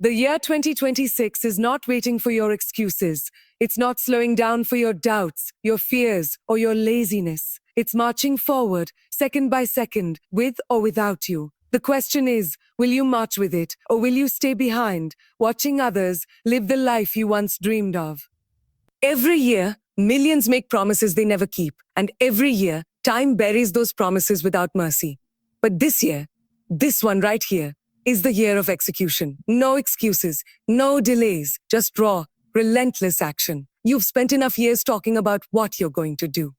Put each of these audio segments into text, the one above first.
The year 2026 is not waiting for your excuses. It's not slowing down for your doubts, your fears, or your laziness. It's marching forward, second by second, with or without you. The question is, will you march with it, or will you stay behind, watching others live the life you once dreamed of? Every year, millions make promises they never keep, and every year, time buries those promises without mercy. But this year, this one right here, is the year of execution. No excuses, no delays, just raw, relentless action. You've spent enough years talking about what you're going to do.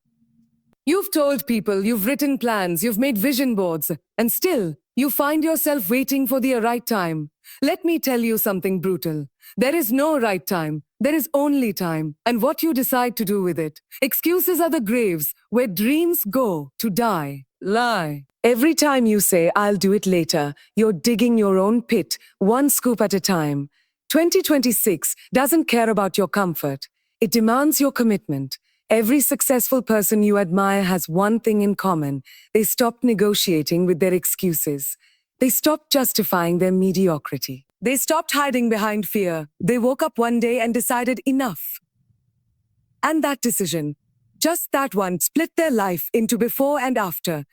You've told people, you've written plans, you've made vision boards, and still, you find yourself waiting for the right time. Let me tell you something brutal. There is no right time. There is only time, and what you decide to do with it. Excuses are the graves where dreams go to die. Lie. Every time you say, I'll do it later, you're digging your own pit, one scoop at a time. 2026 doesn't care about your comfort. It demands your commitment. Every successful person you admire has one thing in common. They stopped negotiating with their excuses. They stopped justifying their mediocrity. They stopped hiding behind fear. They woke up one day and decided enough. And that decision, just that one, split their life into before and after.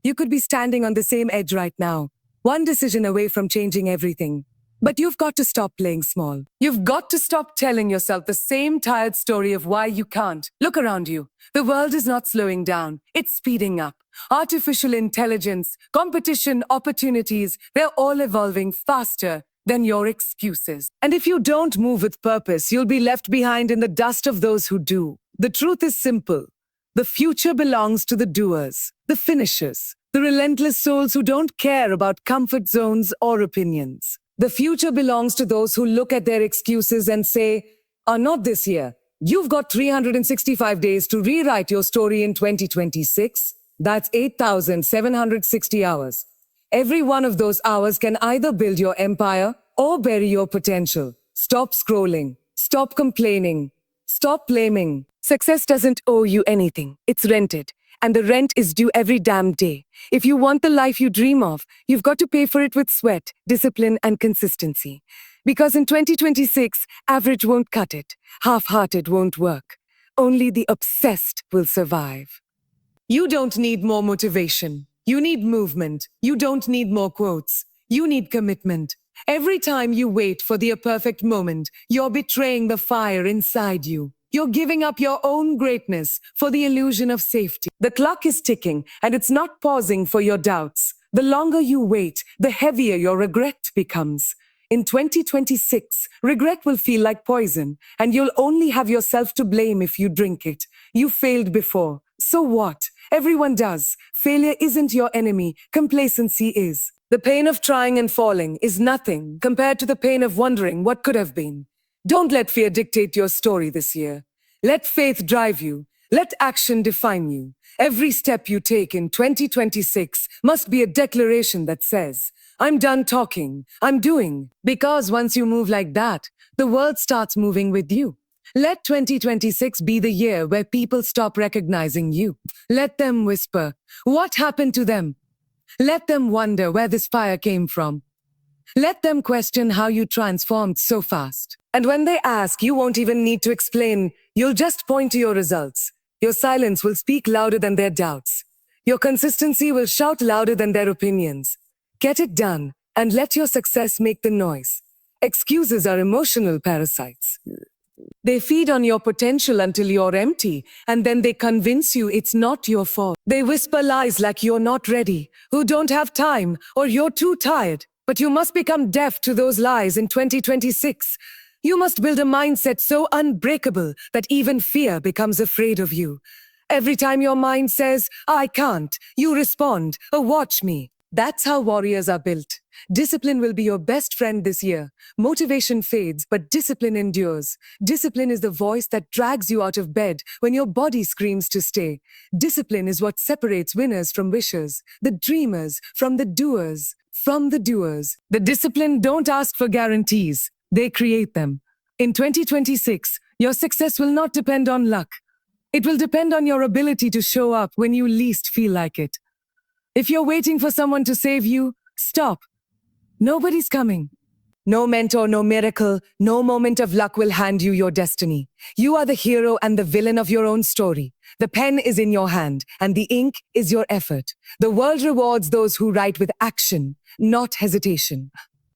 You could be standing on the same edge right now, one decision away from changing everything. But you've got to stop playing small. You've got to stop telling yourself the same tired story of why you can't. Look around you. The world is not slowing down. It's speeding up. Artificial intelligence, competition, opportunities, they're all evolving faster than your excuses. And if you don't move with purpose, you'll be left behind in the dust of those who do. The truth is simple. The future belongs to the doers, the finishers, the relentless souls who don't care about comfort zones or opinions. The future belongs to those who look at their excuses and say, not this year. You've got 365 days to rewrite your story in 2026. That's 8,760 hours. Every one of those hours can either build your empire or bury your potential. Stop scrolling. Stop complaining. Stop blaming. Success doesn't owe you anything. It's rented. And the rent is due every damn day. If you want the life you dream of, you've got to pay for it with sweat, discipline, and consistency. Because in 2026, average won't cut it. Half-hearted won't work. Only the obsessed will survive. You don't need more motivation. You need movement. You don't need more quotes. You need commitment. Every time you wait for the perfect moment, you're betraying the fire inside you. You're giving up your own greatness for the illusion of safety. The clock is ticking, and it's not pausing for your doubts. The longer you wait, the heavier your regret becomes. In 2026, regret will feel like poison, and you'll only have yourself to blame if you drink it. You failed before. So what? Everyone does. Failure isn't your enemy. Complacency is. The pain of trying and falling is nothing compared to the pain of wondering what could have been. Don't let fear dictate your story this year. Let faith drive you. Let action define you. Every step you take in 2026 must be a declaration that says, I'm done talking, I'm doing. Because once you move like that, the world starts moving with you. Let 2026 be the year where people stop recognizing you. Let them whisper, what happened to them? Let them wonder where this fire came from. Let them question how you transformed so fast. And when they ask, you won't even need to explain. You'll just point to your results. Your silence will speak louder than their doubts. Your consistency will shout louder than their opinions. Get it done, and let your success make the noise. Excuses are emotional parasites. They feed on your potential until you're empty, and then they convince you it's not your fault. They whisper lies like you're not ready, who don't have time, or you're too tired. But you must become deaf to those lies in 2026. You must build a mindset so unbreakable that even fear becomes afraid of you. Every time your mind says, I can't, you respond, oh, watch me. That's how warriors are built. Discipline will be your best friend this year. Motivation fades, but discipline endures. Discipline is the voice that drags you out of bed when your body screams to stay. Discipline is what separates winners from wishers, the dreamers from the doers. The disciplined don't ask for guarantees. They create them. In 2026, your success will not depend on luck. It will depend on your ability to show up when you least feel like it. If you're waiting for someone to save you, stop. Nobody's coming. No mentor, no miracle, no moment of luck will hand you your destiny. You are the hero and the villain of your own story. The pen is in your hand, and the ink is your effort. The world rewards those who write with action, not hesitation.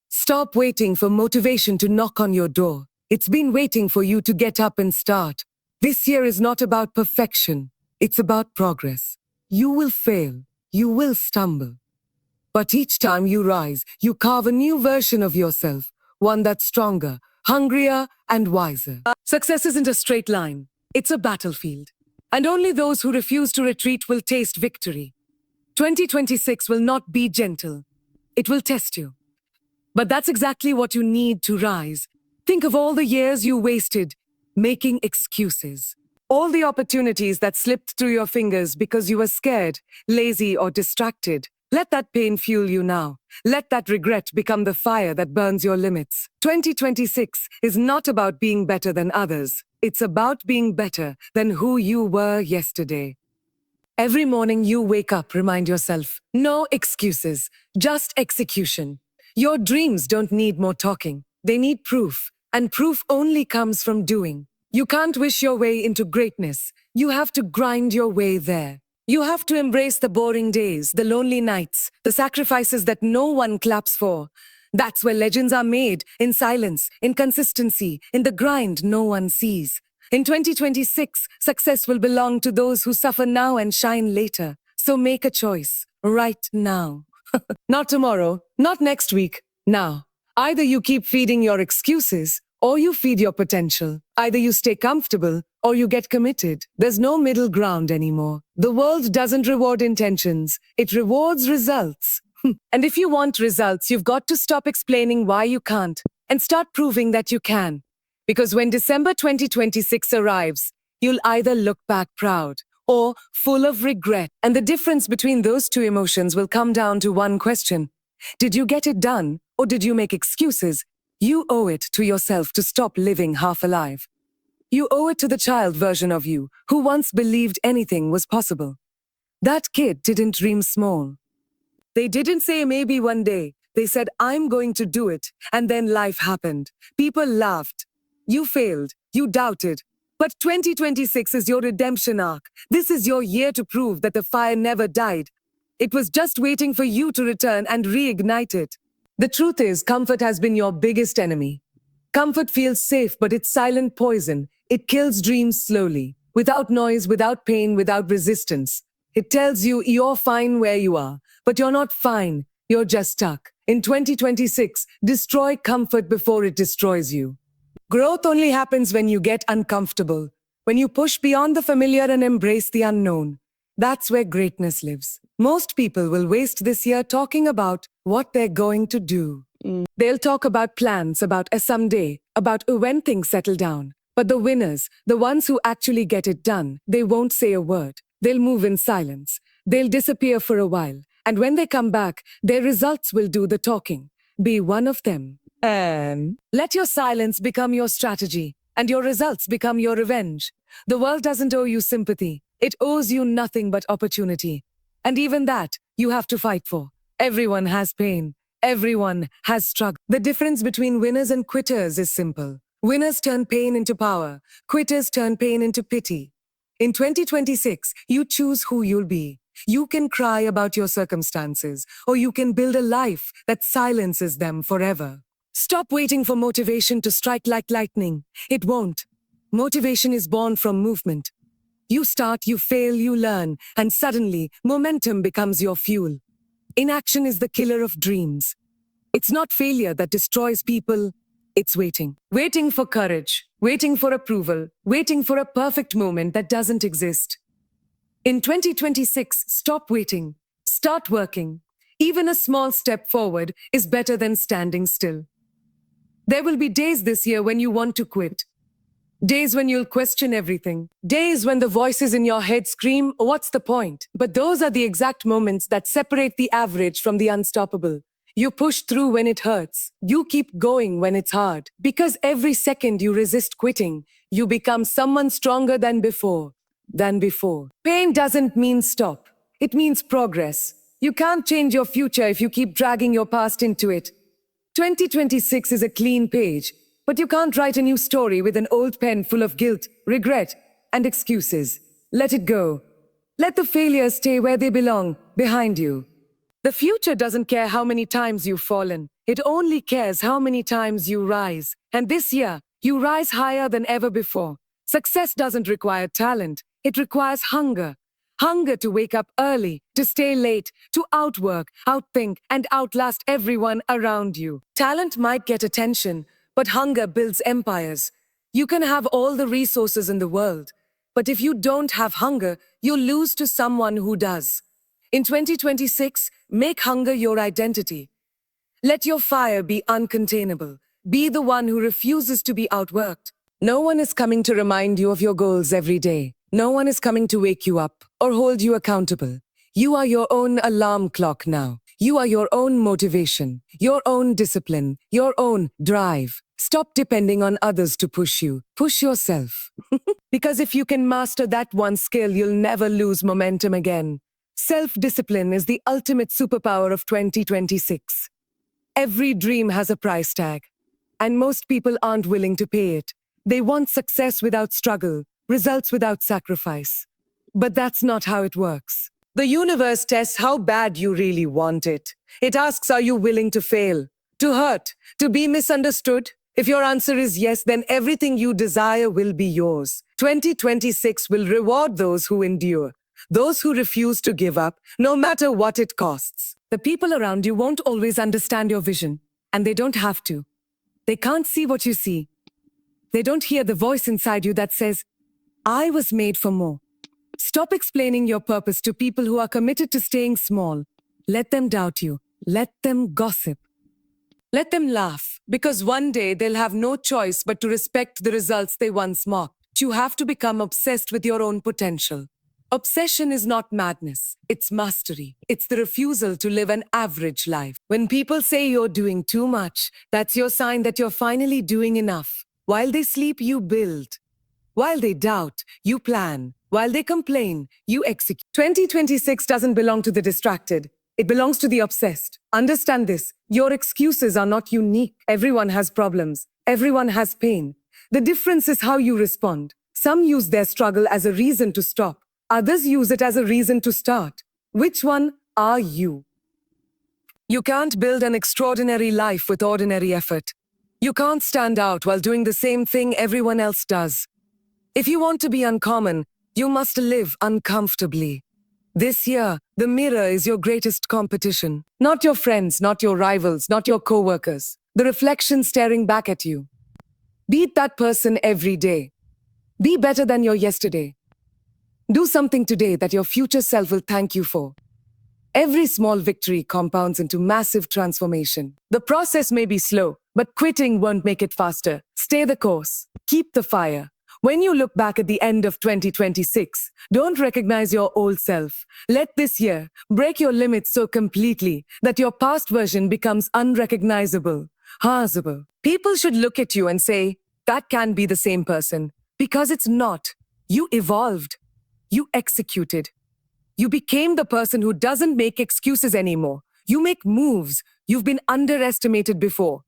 Stop waiting for motivation to knock on your door. It's been waiting for you to get up and start. This year is not about perfection. It's about progress. You will fail. You will stumble. But each time you rise, you carve a new version of yourself, one that's stronger, hungrier, and wiser. Success isn't a straight line. It's a battlefield. And only those who refuse to retreat will taste victory. 2026 will not be gentle. It will test you. But that's exactly what you need to rise. Think of all the years you wasted making excuses. All the opportunities that slipped through your fingers because you were scared, lazy, or distracted. Let that pain fuel you now. Let that regret become the fire that burns your limits. 2026 is not about being better than others. It's about being better than who you were yesterday. Every morning you wake up, remind yourself, no excuses, just execution. Your dreams don't need more talking. They need proof. And proof only comes from doing. You can't wish your way into greatness. You have to grind your way there. You have to embrace the boring days, the lonely nights, the sacrifices that no one claps for. That's where legends are made, in silence, in consistency, in the grind no one sees. In 2026, success will belong to those who suffer now and shine later. So make a choice, right now. Not tomorrow, not next week, now. Either you keep feeding your excuses, or you feed your potential. Either you stay comfortable, or you get committed. There's no middle ground anymore. The world doesn't reward intentions. It rewards results. And if you want results, you've got to stop explaining why you can't and start proving that you can. Because when December 2026 arrives, you'll either look back proud or full of regret. And the difference between those two emotions will come down to one question. Did you get it done, or did you make excuses? You owe it to yourself to stop living half alive. You owe it to the child version of you who once believed anything was possible. That kid didn't dream small. They didn't say maybe one day. They said, I'm going to do it. And then life happened. People laughed. You failed. You doubted. But 2026 is your redemption arc. This is your year to prove that the fire never died. It was just waiting for you to return and reignite it. The truth is, comfort has been your biggest enemy. Comfort feels safe, but it's silent poison. It kills dreams slowly, without noise, without pain, without resistance. It tells you you're fine where you are, but you're not fine. You're just stuck. In 2026, destroy comfort before it destroys you. Growth only happens when you get uncomfortable, when you push beyond the familiar and embrace the unknown. That's where greatness lives. Most people will waste this year talking about what they're going to do. They'll talk about plans, about a someday, about when things settle down. But the winners, the ones who actually get it done, they won't say a word. They'll move in silence. They'll disappear for a while. And when they come back, their results will do the talking. Be one of them. And let your silence become your strategy, and your results become your revenge. The world doesn't owe you sympathy. It owes you nothing but opportunity. And even that, you have to fight for. Everyone has pain. Everyone has struggle. The difference between winners and quitters is simple. Winners turn pain into power. Quitters turn pain into pity. In 2026, you choose who you'll be. You can cry about your circumstances, or you can build a life that silences them forever. Stop waiting for motivation to strike like lightning. It won't. Motivation is born from movement. You start, you fail, you learn, and suddenly, momentum becomes your fuel. Inaction is the killer of dreams. It's not failure that destroys people. It's waiting. Waiting for courage. Waiting for approval. Waiting for a perfect moment that doesn't exist. In 2026, stop waiting. Start working. Even a small step forward is better than standing still. There will be days this year when you want to quit. Days when you'll question everything. Days when the voices in your head scream, what's the point? But those are the exact moments that separate the average from the unstoppable. You push through when it hurts. You keep going when it's hard. Because every second you resist quitting, you become someone stronger than before. Pain doesn't mean stop. It means progress. You can't change your future if you keep dragging your past into it. 2026 is a clean page, but you can't write a new story with an old pen full of guilt, regret, and excuses. Let it go. Let the failures stay where they belong, behind you. The future doesn't care how many times you've fallen. It only cares how many times you rise. And this year, you rise higher than ever before. Success doesn't require talent. It requires hunger. Hunger to wake up early, to stay late, to outwork, outthink, and outlast everyone around you. Talent might get attention, but hunger builds empires. You can have all the resources in the world, but if you don't have hunger, you'll lose to someone who does. In 2026, make hunger your identity. Let your fire be uncontainable. Be the one who refuses to be outworked. No one is coming to remind you of your goals every day. No one is coming to wake you up or hold you accountable. You are your own alarm clock now. You are your own motivation, your own discipline, your own drive. Stop depending on others to push you. Push yourself. Because if you can master that one skill, you'll never lose momentum again. Self-discipline is the ultimate superpower of 2026. Every dream has a price tag, and most people aren't willing to pay it. They want success without struggle, results without sacrifice. But that's not how it works. The universe tests how bad you really want it. It asks, are you willing to fail, to hurt, to be misunderstood? If your answer is yes, then everything you desire will be yours. 2026 will reward those who endure, those who refuse to give up, no matter what it costs. The people around you won't always understand your vision, and they don't have to. They can't see what you see. They don't hear the voice inside you that says, I was made for more. Stop explaining your purpose to people who are committed to staying small. Let them doubt you. Let them gossip. Let them laugh, because one day they'll have no choice but to respect the results they once mocked. You have to become obsessed with your own potential. Obsession is not madness. It's mastery. It's the refusal to live an average life. When people say you're doing too much, that's your sign that you're finally doing enough. While they sleep, you build. While they doubt, you plan. While they complain, you execute. 2026 doesn't belong to the distracted. It belongs to the obsessed. Understand this. Your excuses are not unique. Everyone has problems. Everyone has pain. The difference is how you respond. Some use their struggle as a reason to stop. Others use it as a reason to start. Which one are you? You can't build an extraordinary life with ordinary effort. You can't stand out while doing the same thing everyone else does. If you want to be uncommon, you must live uncomfortably. This year, the mirror is your greatest competition. Not your friends, not your rivals, not your co-workers. The reflection staring back at you. Beat that person every day. Be better than your yesterday. Do something today that your future self will thank you for. Every small victory compounds into massive transformation. The process may be slow, but quitting won't make it faster. Stay the course. Keep the fire. When you look back at the end of 2026, don't recognize your old self. Let this year break your limits so completely that your past version becomes unrecognizable. Harzable. People should look at you and say, that can't be the same person. Because it's not. You evolved. You executed. You became the person who doesn't make excuses anymore. You make moves. You've been underestimated before.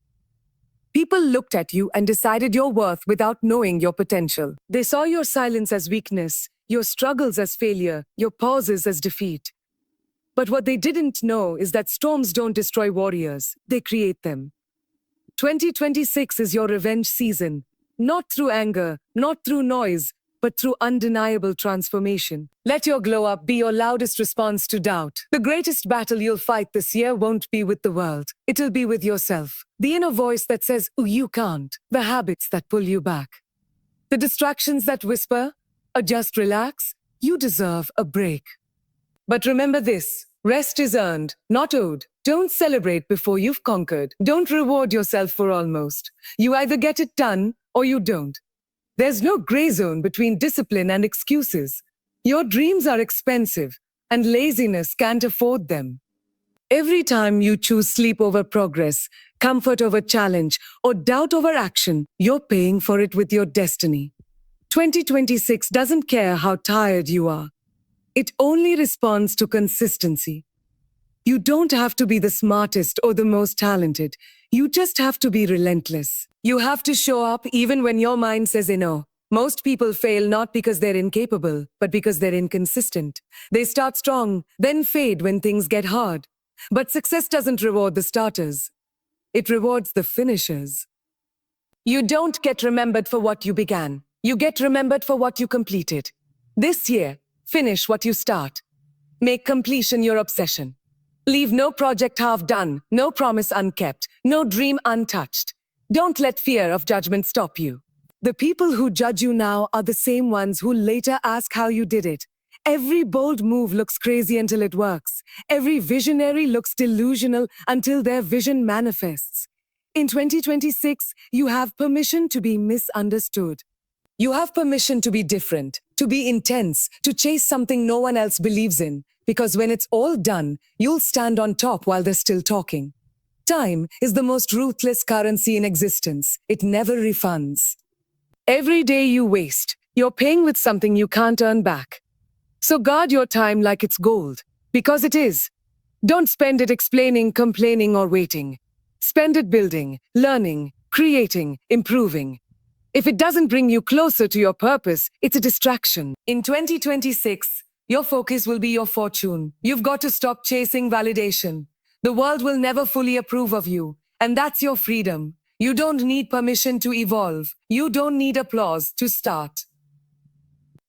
People looked at you and decided your worth without knowing your potential. They saw your silence as weakness, your struggles as failure, your pauses as defeat. But what they didn't know is that storms don't destroy warriors, they create them. 2026 is your revenge season, not through anger, not through noise, but through undeniable transformation. Let your glow up be your loudest response to doubt. The greatest battle you'll fight this year won't be with the world. It'll be with yourself. The inner voice that says, oh, you can't. The habits that pull you back. The distractions that whisper, just relax. You deserve a break. But remember this, rest is earned, not owed. Don't celebrate before you've conquered. Don't reward yourself for almost. You either get it done or you don't. There's no gray zone between discipline and excuses. Your dreams are expensive, and laziness can't afford them. Every time you choose sleep over progress, comfort over challenge, or doubt over action, you're paying for it with your destiny. 2026 doesn't care how tired you are. It only responds to consistency. You don't have to be the smartest or the most talented. You just have to be relentless. You have to show up even when your mind says no. Most people fail not because they're incapable, but because they're inconsistent. They start strong, then fade when things get hard. But success doesn't reward the starters. It rewards the finishers. You don't get remembered for what you began. You get remembered for what you completed. This year, finish what you start. Make completion your obsession. Leave no project half done, no promise unkept, no dream untouched. Don't let fear of judgment stop you. The people who judge you now are the same ones who later ask how you did it. Every bold move looks crazy until it works. Every visionary looks delusional until their vision manifests. In 2026, you have permission to be misunderstood. You have permission to be different, to be intense, to chase something no one else believes in. Because when it's all done, you'll stand on top while they're still talking. Time is the most ruthless currency in existence. It never refunds. Every day you waste, you're paying with something you can't earn back. So guard your time like it's gold, because it is. Don't spend it explaining, complaining, or waiting. Spend it building, learning, creating, improving. If it doesn't bring you closer to your purpose, it's a distraction. In 2026, your focus will be your fortune. You've got to stop chasing validation. The world will never fully approve of you, and that's your freedom. You don't need permission to evolve. You don't need applause to start.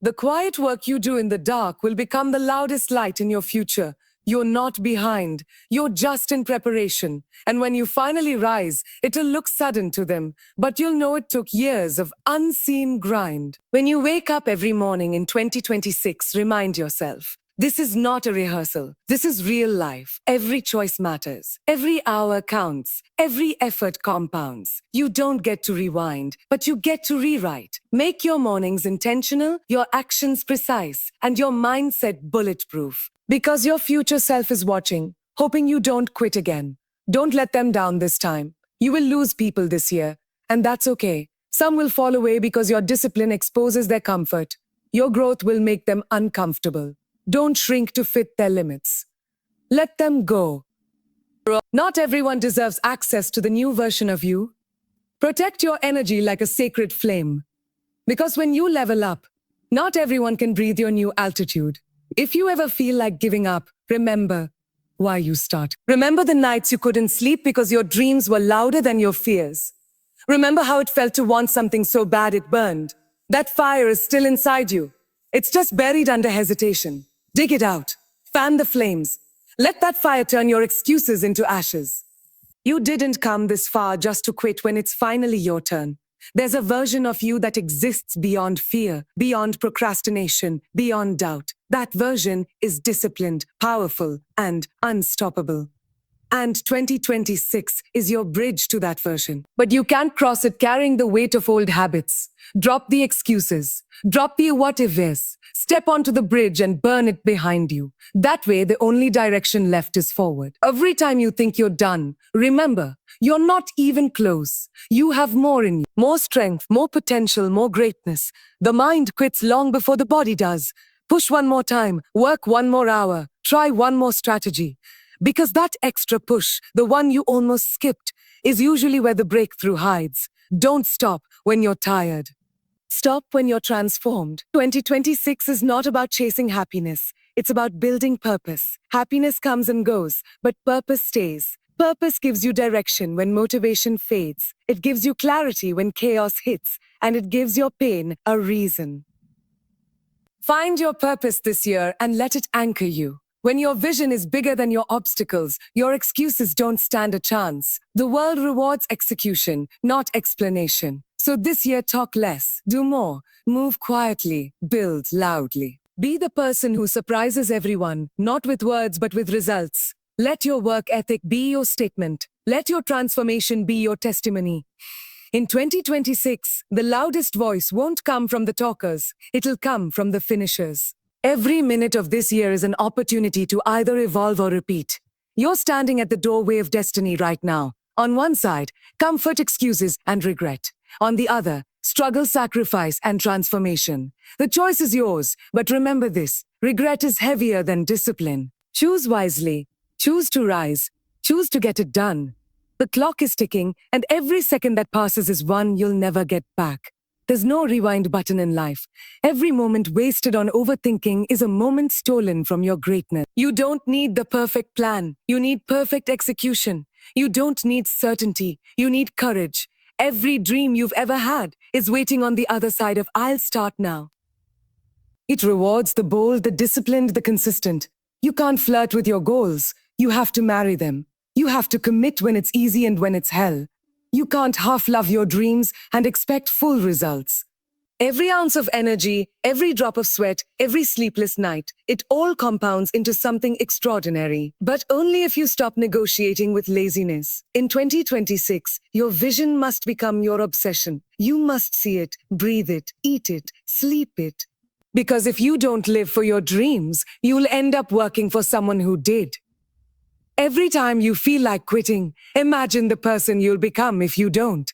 The quiet work you do in the dark will become the loudest light in your future. You're not behind. You're just in preparation. And when you finally rise, it'll look sudden to them, but you'll know it took years of unseen grind. When you wake up every morning in 2026, remind yourself, this is not a rehearsal. This is real life. Every choice matters. Every hour counts. Every effort compounds. You don't get to rewind, but you get to rewrite. Make your mornings intentional, your actions precise, and your mindset bulletproof. Because your future self is watching, hoping you don't quit again. Don't let them down this time. You will lose people this year, and that's okay. Some will fall away because your discipline exposes their comfort. Your growth will make them uncomfortable. Don't shrink to fit their limits. Let them go. Not everyone deserves access to the new version of you. Protect your energy like a sacred flame. Because when you level up, not everyone can breathe your new altitude. If you ever feel like giving up, remember why you start. Remember the nights you couldn't sleep because your dreams were louder than your fears. Remember how it felt to want something so bad it burned. That fire is still inside you. It's just buried under hesitation. Dig it out. Fan the flames. Let that fire turn your excuses into ashes. You didn't come this far just to quit when it's finally your turn. There's a version of you that exists beyond fear, beyond procrastination, beyond doubt. That version is disciplined, powerful, and unstoppable. And 2026 is your bridge to that version. But you can't cross it carrying the weight of old habits. Drop the excuses. Drop the what ifs. Step onto the bridge and burn it behind you. That way, the only direction left is forward. Every time you think you're done, remember, you're not even close. You have more in you. More strength, more potential, more greatness. The mind quits long before the body does. Push one more time. Work one more hour. Try one more strategy. Because that extra push, the one you almost skipped, is usually where the breakthrough hides. Don't stop when you're tired. Stop when you're transformed. 2026 is not about chasing happiness. It's about building purpose. Happiness comes and goes, but purpose stays. Purpose gives you direction when motivation fades. It gives you clarity when chaos hits, and it gives your pain a reason. Find your purpose this year and let it anchor you. When your vision is bigger than your obstacles, your excuses don't stand a chance. The world rewards execution, not explanation. So this year, talk less, do more, move quietly, build loudly. Be the person who surprises everyone, not with words but with results. Let your work ethic be your statement. Let your transformation be your testimony. In 2026, the loudest voice won't come from the talkers. It'll come from the finishers. Every minute of this year is an opportunity to either evolve or repeat. You're standing at the doorway of destiny right now. On one side, comfort, excuses, and regret. On the other, struggle, sacrifice, and transformation. The choice is yours, but remember this: regret is heavier than discipline. Choose wisely. Choose to rise. Choose to get it done. The clock is ticking, and every second that passes is one you'll never get back. There's no rewind button in life. Every moment wasted on overthinking is a moment stolen from your greatness. You don't need the perfect plan. You need perfect execution. You don't need certainty. You need courage. Every dream you've ever had is waiting on the other side of "I'll start now." It rewards the bold, the disciplined, the consistent. You can't flirt with your goals. You have to marry them. You have to commit when it's easy and when it's hell. You can't half love your dreams and expect full results. Every ounce of energy, every drop of sweat, every sleepless night, it all compounds into something extraordinary. But only if you stop negotiating with laziness. In 2026, your vision must become your obsession. You must see it, breathe it, eat it, sleep it. Because if you don't live for your dreams, you'll end up working for someone who did. Every time you feel like quitting, imagine the person you'll become if you don't.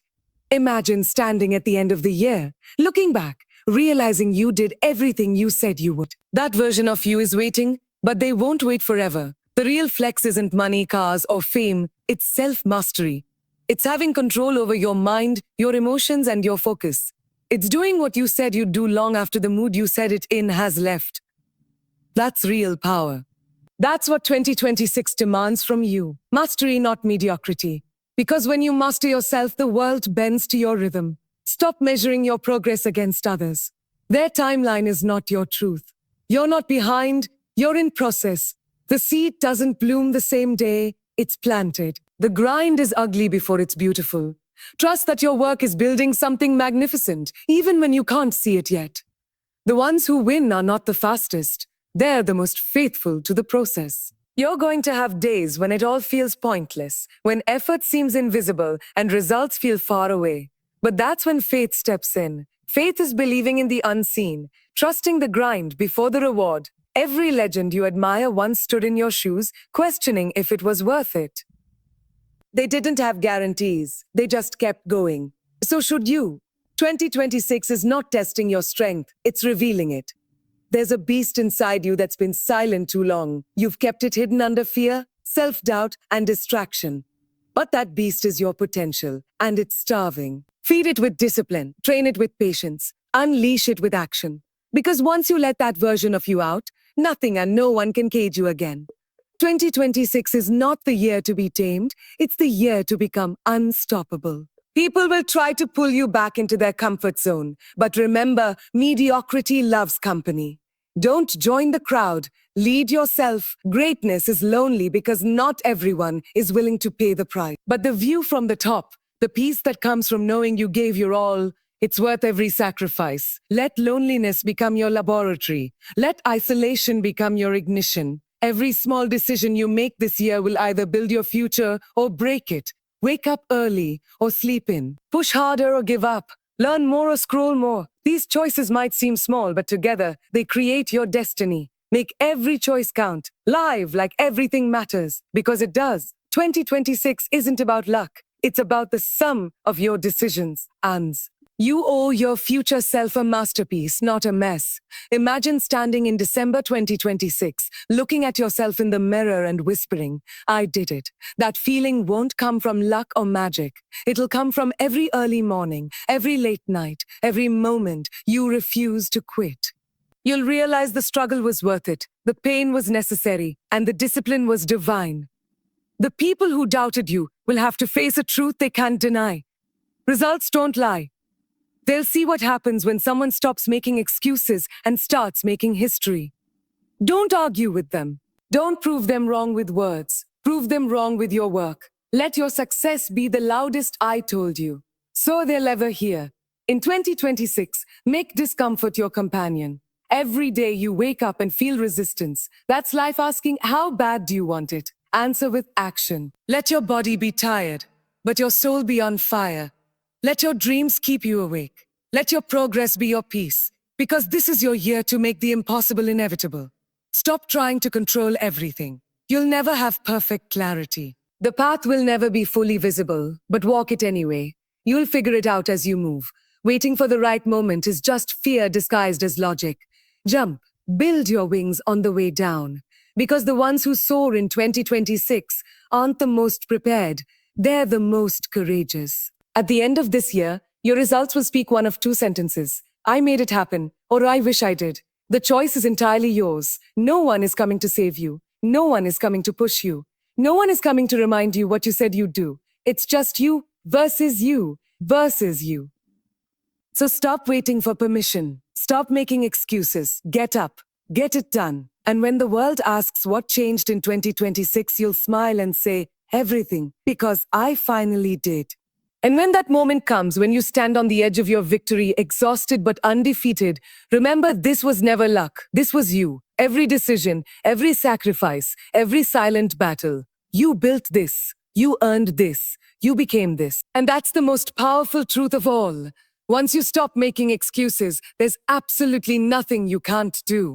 Imagine standing at the end of the year, looking back, realizing you did everything you said you would. That version of you is waiting, but they won't wait forever. The real flex isn't money, cars, or fame. It's self-mastery. It's having control over your mind, your emotions, and your focus. It's doing what you said you'd do long after the mood you said it in has left. That's real power. That's what 2026 demands from you. Mastery, not mediocrity. Because when you master yourself, the world bends to your rhythm. Stop measuring your progress against others. Their timeline is not your truth. You're not behind, you're in process. The seed doesn't bloom the same day it's planted. The grind is ugly before it's beautiful. Trust that your work is building something magnificent, even when you can't see it yet. The ones who win are not the fastest. They're the most faithful to the process. You're going to have days when it all feels pointless, when effort seems invisible and results feel far away. But that's when faith steps in. Faith is believing in the unseen, trusting the grind before the reward. Every legend you admire once stood in your shoes, questioning if it was worth it. They didn't have guarantees. They just kept going. So should you. 2026 is not testing your strength, it's revealing it. There's a beast inside you that's been silent too long. You've kept it hidden under fear, self-doubt, and distraction. But that beast is your potential, and it's starving. Feed it with discipline, train it with patience, unleash it with action. Because once you let that version of you out, nothing and no one can cage you again. 2026 is not the year to be tamed, it's the year to become unstoppable. People will try to pull you back into their comfort zone, but remember, mediocrity loves company. Don't join the crowd. Lead yourself. Greatness is lonely because not everyone is willing to pay the price. But the view from the top, the peace that comes from knowing you gave your all, it's worth every sacrifice. Let loneliness become your laboratory. Let isolation become your ignition. Every small decision you make this year will either build your future or break it. Wake up early or sleep in. Push harder or give up. Learn more or scroll more. These choices might seem small, but together, they create your destiny. Make every choice count. Live like everything matters, because it does. 2026 isn't about luck. It's about the sum of your decisions. Ans. You owe your future self a masterpiece, not a mess. Imagine standing in December 2026, looking at yourself in the mirror and whispering, "I did it." That feeling won't come from luck or magic. It'll come from every early morning, every late night, every moment you refuse to quit. You'll realize the struggle was worth it, the pain was necessary, and the discipline was divine. The people who doubted you will have to face a truth they can't deny. Results don't lie. They'll see what happens when someone stops making excuses and starts making history. Don't argue with them. Don't prove them wrong with words. Prove them wrong with your work. Let your success be the loudest "I told you." So they'll ever hear. In 2026, make discomfort your companion. Every day you wake up and feel resistance. That's life asking, how bad do you want it? Answer with action. Let your body be tired, but your soul be on fire. Let your dreams keep you awake. Let your progress be your peace, because this is your year to make the impossible inevitable. Stop trying to control everything. You'll never have perfect clarity. The path will never be fully visible, but walk it anyway. You'll figure it out as you move. Waiting for the right moment is just fear disguised as logic. Jump, build your wings on the way down. Because the ones who soar in 2026 aren't the most prepared. they're the most courageous. At the end of this year, your results will speak one of two sentences: I made it happen, or I wish I did. The choice is entirely yours. No one is coming to save you. No one is coming to push you. No one is coming to remind you what you said you'd do. It's just you versus you versus you. So stop waiting for permission. Stop making excuses. Get up. Get it done. And when the world asks what changed in 2026, you'll smile and say, everything, because I finally did. And when that moment comes, when you stand on the edge of your victory, exhausted but undefeated, remember this was never luck. This was you. Every decision, every sacrifice, every silent battle. You built this. You earned this. You became this. And that's the most powerful truth of all. Once you stop making excuses, there's absolutely nothing you can't do.